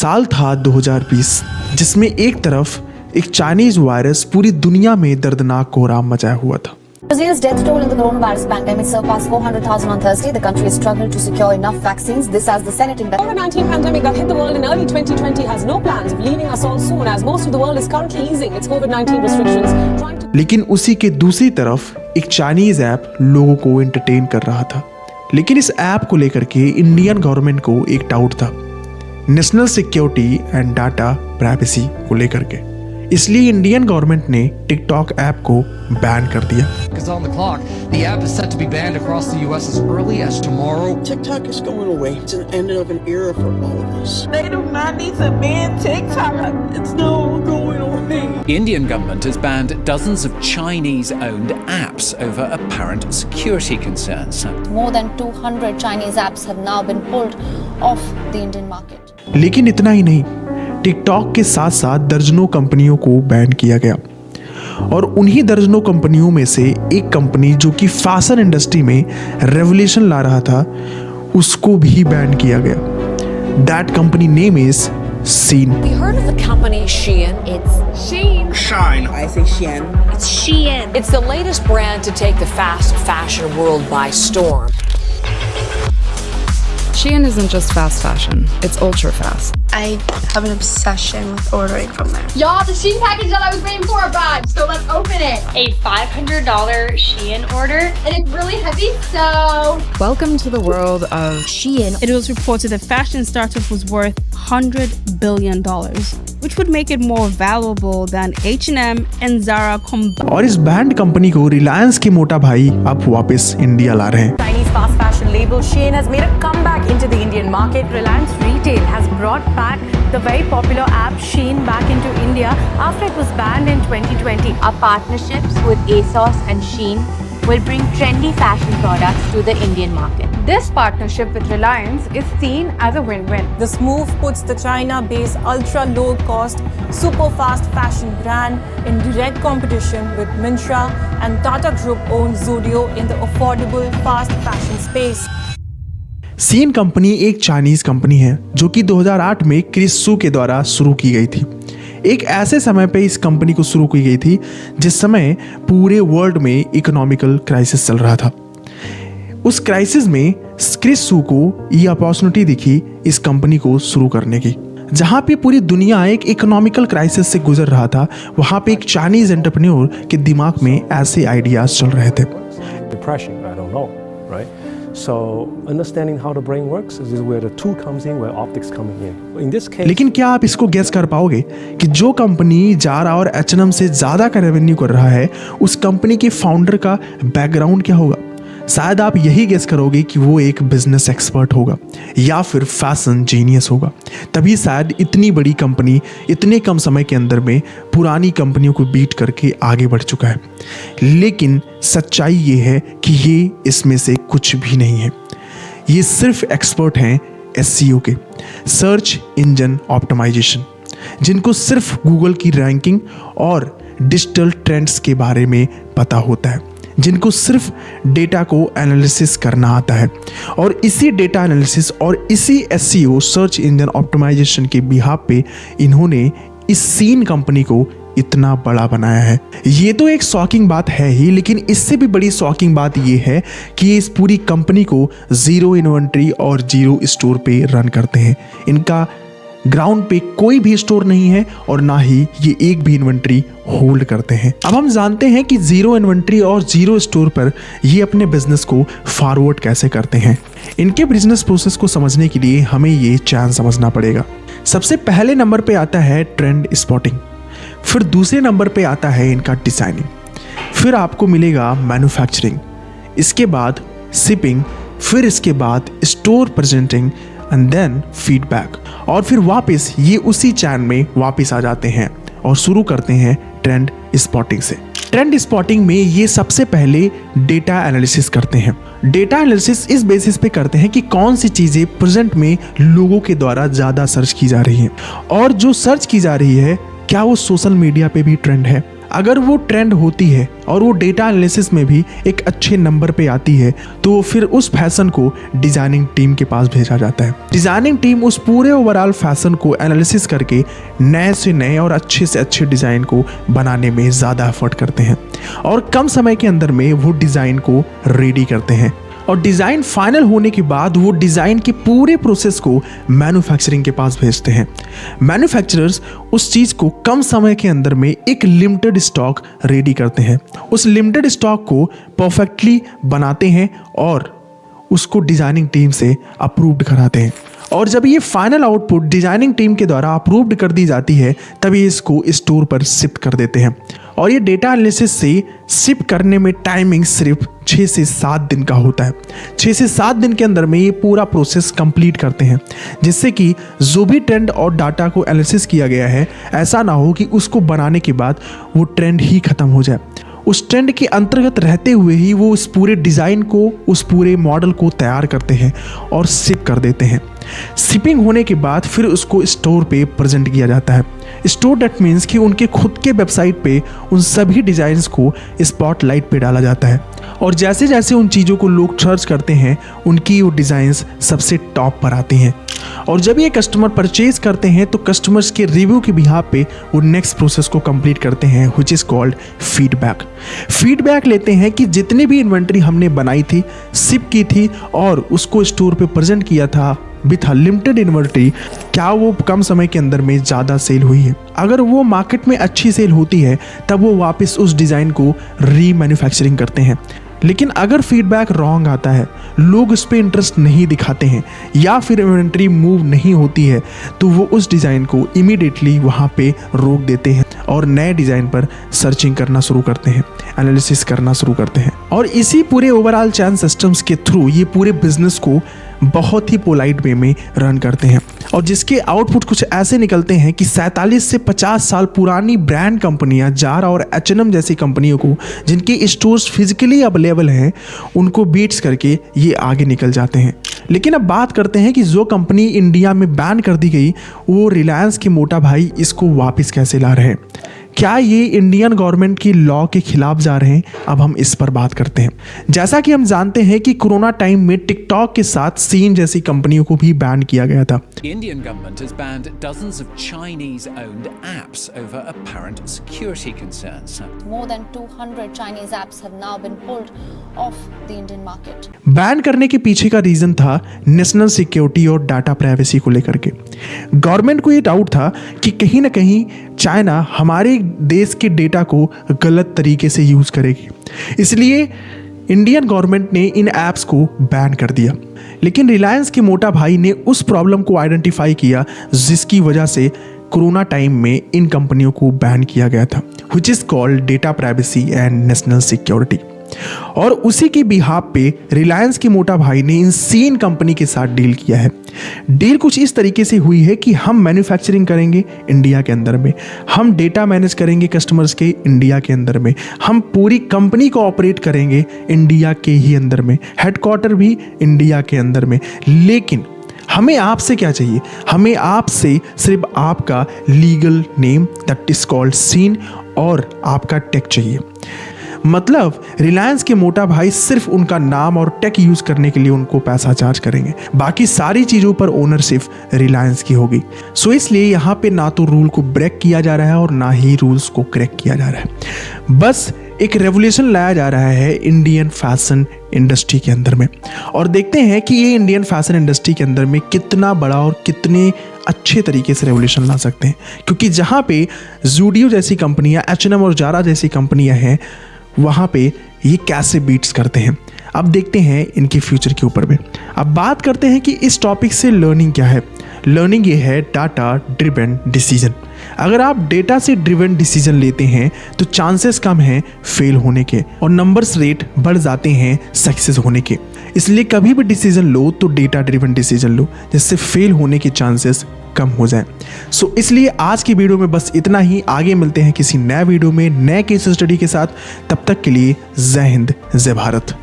साल था 2020, जिसमें एक तरफ एक चाइनीज वायरस पूरी दुनिया में दर्दनाक कोहराम मचाया हुआ था। Brazil's death toll in the coronavirus pandemic surpassed 400,000 on Thursday. The country has struggled to secure enough vaccines. This as the Senate invests. COVID-19 pandemic that hit the world in early 2020 has no plans of leaving us all soon, as most of the world is currently easing its COVID-19 restrictions, trying to. लेकिन उसी के दूसरी तरफ एक Chinese app लोगों को entertain कर रहा था। लेकिन इस ऐप को लेकर के इंडियन गवर्नमेंट को एक डाउट था, national security and data privacy को लेकर के। इसलिए इंडियन गवर्नमेंट ने टिकटॉक ऐप को बैन कर दिया। On the clock, the app is set to be banned across the US as early as tomorrow. TikTok is going away. It's an end of an era for all of us. They do not need to ban TikTok. It's no going away. The Indian government has banned dozens of Chinese-owned apps over apparent security concerns. More than 200 Chinese apps have now been pulled off the Indian market. लेकिन इतना ही नहीं, TikTok के साथ साथ दर्जनों कंपनियों को ban किया गया और उन्हीं दर्जनों कंपनियों में से एक कंपनी जो कि फैशन इंडस्ट्री में रेवोल्यूशन ला रहा था, उसको भी बैन किया गया। That company name is Shein. You heard of the company Shein? It's Shein. Shine. I say Shein. It's Shein. It's the latest brand to take the fast fashion world by storm. Shein isn't just fast fashion, it's ultra fast. I have an obsession with ordering from there. Y'all, the Shein package that I was waiting for arrived, so let's open it. A $500 Shein order. And it's really heavy, so... Welcome to the world of Shein. It was reported the fashion startup was worth $100 billion, which would make it more valuable than H&M and Zara combined. और इस band company को रिलायंस के मोटा भाई अब वापस India ला रहे हैं। Chinese fast fashion label Shein has made a comeback into the Indian market. Reliance Retail has brought back the very popular app Shein back into India after it was banned in 2020. Our partnerships with ASOS and Shein will bring trendy fashion products to the Indian market. This partnership with Reliance is seen as a win-win. This move puts the China-based ultra-low-cost, super-fast fashion brand in direct competition with Myntra and Tata Group-owned Zudio in the affordable fast fashion space. Shein company एक Chinese company है जो कि 2008 में Chris सू के द्वारा शुरू की गई थी। एक ऐसे समय पे इस कंपनी को शुरू की गई थी जिस समय पूरे वर्ल्ड में इकोनॉमिकल क्राइसिस चल रहा था। उस क्राइसिस में क्रिस सू को ये अपॉर्चुनिटी दिखी इस कंपनी को शुरू करने की। जहाँ पे पूरी दुनिया एक इकोनॉमिकल क्राइसिस से गुजर रहा था, वहाँ पे एक चाइनीज एंटरप्रेन्योर के दिमाग में ऐसे आइडियाज चल रहे थे। Depression, I don't know, right? So understanding how the brain works is where the tool comes in, where optics coming in. In this case, लेकिन क्या आप इसको गेस कर पाओगे कि जो कंपनी जारा और H&M से ज्यादा का रेवेन्यू कर रहा है, उस कंपनी के फाउंडर का बैकग्राउंड क्या होगा? शायद आप यही गेस करोगे कि वो एक बिजनेस एक्सपर्ट होगा या फिर फैशन जीनियस होगा। तभी शायद इतनी बड़ी कंपनी इतने कम समय के अंदर में पुरानी कंपनियों को बीट करके आगे बढ़ चुका है। लेकिन सच्चाई ये है कि ये इसमें से कुछ भी नहीं है। ये सिर्फ एक्सपर्ट हैं SEO के, सर्च इंजन ऑप्टिमाइजेशन, जिनको सिर्फ गूगल की रैंकिंग और डिजिटल ट्रेंड्स के बारे में पता होता है, जिनको सिर्फ डेटा को एनालिसिस करना आता है। और इसी डेटा एनालिसिस और इसी SEO सर्च इंजन ऑप्टिमाइजेशन के बिहाफ पे इन्होंने इस Shein कंपनी को इतना बड़ा बनाया है। ये तो एक शॉकिंग बात है ही, लेकिन इससे भी बड़ी शॉकिंग बात ये है कि इस पूरी कंपनी को जीरो इन्वेंट्री और जीरो स्टोर पे रन करते हैं। इनका ग्राउंड पे कोई भी स्टोर नहीं है और ना ही ये एक भी इन्वेंट्री होल्ड करते हैं। अब हम जानते हैं कि जीरो इन्वेंट्री और जीरो स्टोर पर ये अपने बिजनेस को फॉरवर्ड कैसे करते हैं। इनके बिजनेस प्रोसेस को समझने के लिए हमें ये चैन समझना पड़ेगा। सबसे पहले नंबर पे आता है ट्रेंड स्पॉटिंग, फिर दूसरे नंबर पे आता है इनका डिजाइनिंग, फिर आपको मिलेगा मैन्युफैक्चरिंग, इसके बाद शिपिंग, फिर इसके बाद store presenting and then feedback, और फिर वापस ये उसी चैन में वापस आ जाते हैं और शुरू करते हैं ट्रेंड स्पॉटिंग से। ट्रेंड स्पॉटिंग में ये सबसे पहले डेटा एनालिसिस करते हैं। डेटा एनालिसिस इस बेसिस पे करते हैं कि कौन सी चीज़ें प्रेजेंट में लोगों के द्वारा ज़्यादा सर्च की जा रही हैं, और जो सर्च की जा रही है क्या वो सोशल मीडिया पे भी ट्रेंड है। अगर वो ट्रेंड होती है और वो डेटा एनालिसिस में भी एक अच्छे नंबर पे आती है तो फिर उस फैशन को डिज़ाइनिंग टीम के पास भेजा जाता है। डिज़ाइनिंग टीम उस पूरे ओवरऑल फैशन को एनालिसिस करके नए से नए और अच्छे से अच्छे डिज़ाइन को बनाने में ज़्यादा एफर्ट करते हैं और कम समय के अंदर में वो डिज़ाइन को रेडी करते हैं और डिज़ाइन फाइनल होने के बाद वो डिज़ाइन के पूरे प्रोसेस को मैन्युफैक्चरिंग के पास भेजते हैं। मैन्युफैक्चरर्स उस चीज़ को कम समय के अंदर में एक लिमिटेड स्टॉक रेडी करते हैं, उस लिमिटेड स्टॉक को परफेक्टली बनाते हैं और उसको डिज़ाइनिंग टीम से अप्रूव्ड कराते हैं और जब ये फाइनल आउटपुट डिज़ाइनिंग टीम के द्वारा अप्रूव्ड कर दी जाती है तभी इसको स्टोर पर शिफ्ट कर देते हैं और ये डेटा एनालिसिस से शिफ्ट करने में टाइमिंग सिर्फ 6 से 7 दिन का होता है। 6 से 7 दिन के अंदर में ये पूरा प्रोसेस कंप्लीट करते हैं जिससे कि जो भी ट्रेंड और डाटा को एनालिसिस किया गया है ऐसा ना हो कि उसको बनाने के बाद वो ट्रेंड ही ख़त्म हो जाए। उस ट्रेंड के अंतर्गत रहते हुए ही वो उस पूरे डिज़ाइन को, उस पूरे मॉडल को तैयार करते हैं और शिप कर देते हैं। शिपिंग होने के बाद फिर उसको स्टोर पे प्रेजेंट किया जाता है। स्टोर दैट मीन्स कि उनके खुद के वेबसाइट पे उन सभी डिज़ाइंस को स्पॉटलाइट पे डाला जाता है और जैसे जैसे उन चीज़ों को लोग सर्च करते हैं उनकी वो डिज़ाइंस सबसे टॉप पर आती हैं और जब ये कस्टमर परचेज करते हैं तो कस्टमर्स के रिव्यू के बिहाफ पे वो नेक्स्ट प्रोसेस को कंप्लीट करते हैं व्हिच इज़ कॉल्ड फीडबैक लेते हैं कि जितनी भी इन्वेंट्री हमने बनाई थी, शिप की थी और उसको स्टोर पे प्रेजेंट किया था विथ लिमिटेड इन्वेंट्री, क्या वो कम समय के अंदर में ज़्यादा सेल हुई है। अगर वो मार्केट में अच्छी सेल होती है तब वो वापस उस डिज़ाइन को रीमैन्युफैक्चरिंग करते हैं। लेकिन अगर फीडबैक रॉन्ग आता है, लोग उस पर इंटरेस्ट नहीं दिखाते हैं या फिर इन्वेंट्री मूव नहीं होती है तो वो उस डिज़ाइन को इमीडिएटली वहाँ पे रोक देते हैं और नए डिज़ाइन पर सर्चिंग करना शुरू करते हैं, एनालिसिस करना शुरू करते हैं और इसी पूरे ओवरऑल चैन सिस्टम्स के थ्रू ये पूरे बिजनेस को बहुत ही पोलाइट वे में रन करते हैं और जिसके आउटपुट कुछ ऐसे निकलते हैं कि 47 से 50 साल पुरानी ब्रांड कंपनियां, जारा और H&M जैसी कंपनियों को जिनके स्टोर्स फिजिकली अवेलेबल हैं उनको बीट्स करके ये आगे निकल जाते हैं। लेकिन अब बात करते हैं कि जो कंपनी इंडिया में बैन कर दी गई वो रिलायंस के मोटा भाई इसको वापस कैसे ला रहे हैं। क्या ये इंडियन गवर्नमेंट की लॉ के खिलाफ जा रहे हैं? अब हम इस पर बात करते हैं। जैसा कि हम जानते हैं कि कोरोना टाइम में टिकटॉक के साथ सीन जैसी कंपनियों को भी बैन किया गया था। The Indian government has banned dozens of Chinese-owned apps over apparent security concerns. More than 200 Chinese apps have now been pulled off the Indian market. Ban करने के पीछे का रीजन था नेशनल सिक्योरिटी और डाटा प्राइवेसी को लेकर के। Government को ये डाउट था कि कहीं ना कहीं चाइना हमारे देश के डेटा को गलत तरीके से यूज करेगी, इसलिए इंडियन गवर्नमेंट ने इन ऐप्स को बैन कर दिया। लेकिन रिलायंस के मोटा भाई ने उस प्रॉब्लम को आइडेंटिफाई किया जिसकी वजह से कोरोना टाइम में इन कंपनियों को बैन किया गया था, which is called data privacy and national security. और उसी के बिहाफ पे रिलायंस के मोटा भाई ने इन सीन कंपनी के साथ डील किया है। डील कुछ इस तरीके से हुई है कि हम मैन्युफैक्चरिंग करेंगे इंडिया के अंदर में, हम डेटा मैनेज करेंगे कस्टमर्स के इंडिया के अंदर में, हम पूरी कंपनी को ऑपरेट करेंगे इंडिया के ही अंदर में, हेडक्वार्टर भी इंडिया के अंदर में। लेकिन हमें आपसे क्या चाहिए? हमें आपसे सिर्फ आपका legal name that is called seen और आपका टेक चाहिए। मतलब रिलायंस के मोटा भाई सिर्फ उनका नाम और टेक यूज करने के लिए उनको पैसा चार्ज करेंगे, बाकी सारी चीज़ों पर ओनरशिप रिलायंस की होगी। सो इसलिए यहाँ पे ना तो रूल को ब्रेक किया जा रहा है और ना ही रूल्स को क्रैक किया जा रहा है, बस एक रेवोल्यूशन लाया जा रहा है इंडियन फैशन इंडस्ट्री के अंदर में। और देखते हैं कि ये इंडियन फैशन इंडस्ट्री के अंदर में कितना बड़ा और कितने अच्छे तरीके से रेवोल्यूशन ला सकते हैं, क्योंकि जहाँ पे ज़ूडियो जैसी कंपनियाँ, H&M और जारा जैसी कंपनियाँ हैं वहाँ पे ये कैसे बीट्स करते हैं। अब देखते हैं इनके फ्यूचर के ऊपर में। अब बात करते हैं कि इस टॉपिक से लर्निंग क्या है। लर्निंग ये है डाटा ड्रिवन डिसीजन। अगर आप डेटा से ड्रिवन डिसीजन लेते हैं तो चांसेस कम हैं फेल होने के और नंबर्स रेट बढ़ जाते हैं सक्सेस होने के। इसलिए कभी भी डिसीजन लो तो डेटा ड्रिवन डिसीजन लो, जिससे फेल होने के चांसेस कम हो जाए। सो इसलिए आज की वीडियो में बस इतना ही। आगे मिलते हैं किसी नए वीडियो में नए केस स्टडी के साथ। तब तक के लिए जय हिंद, जय भारत।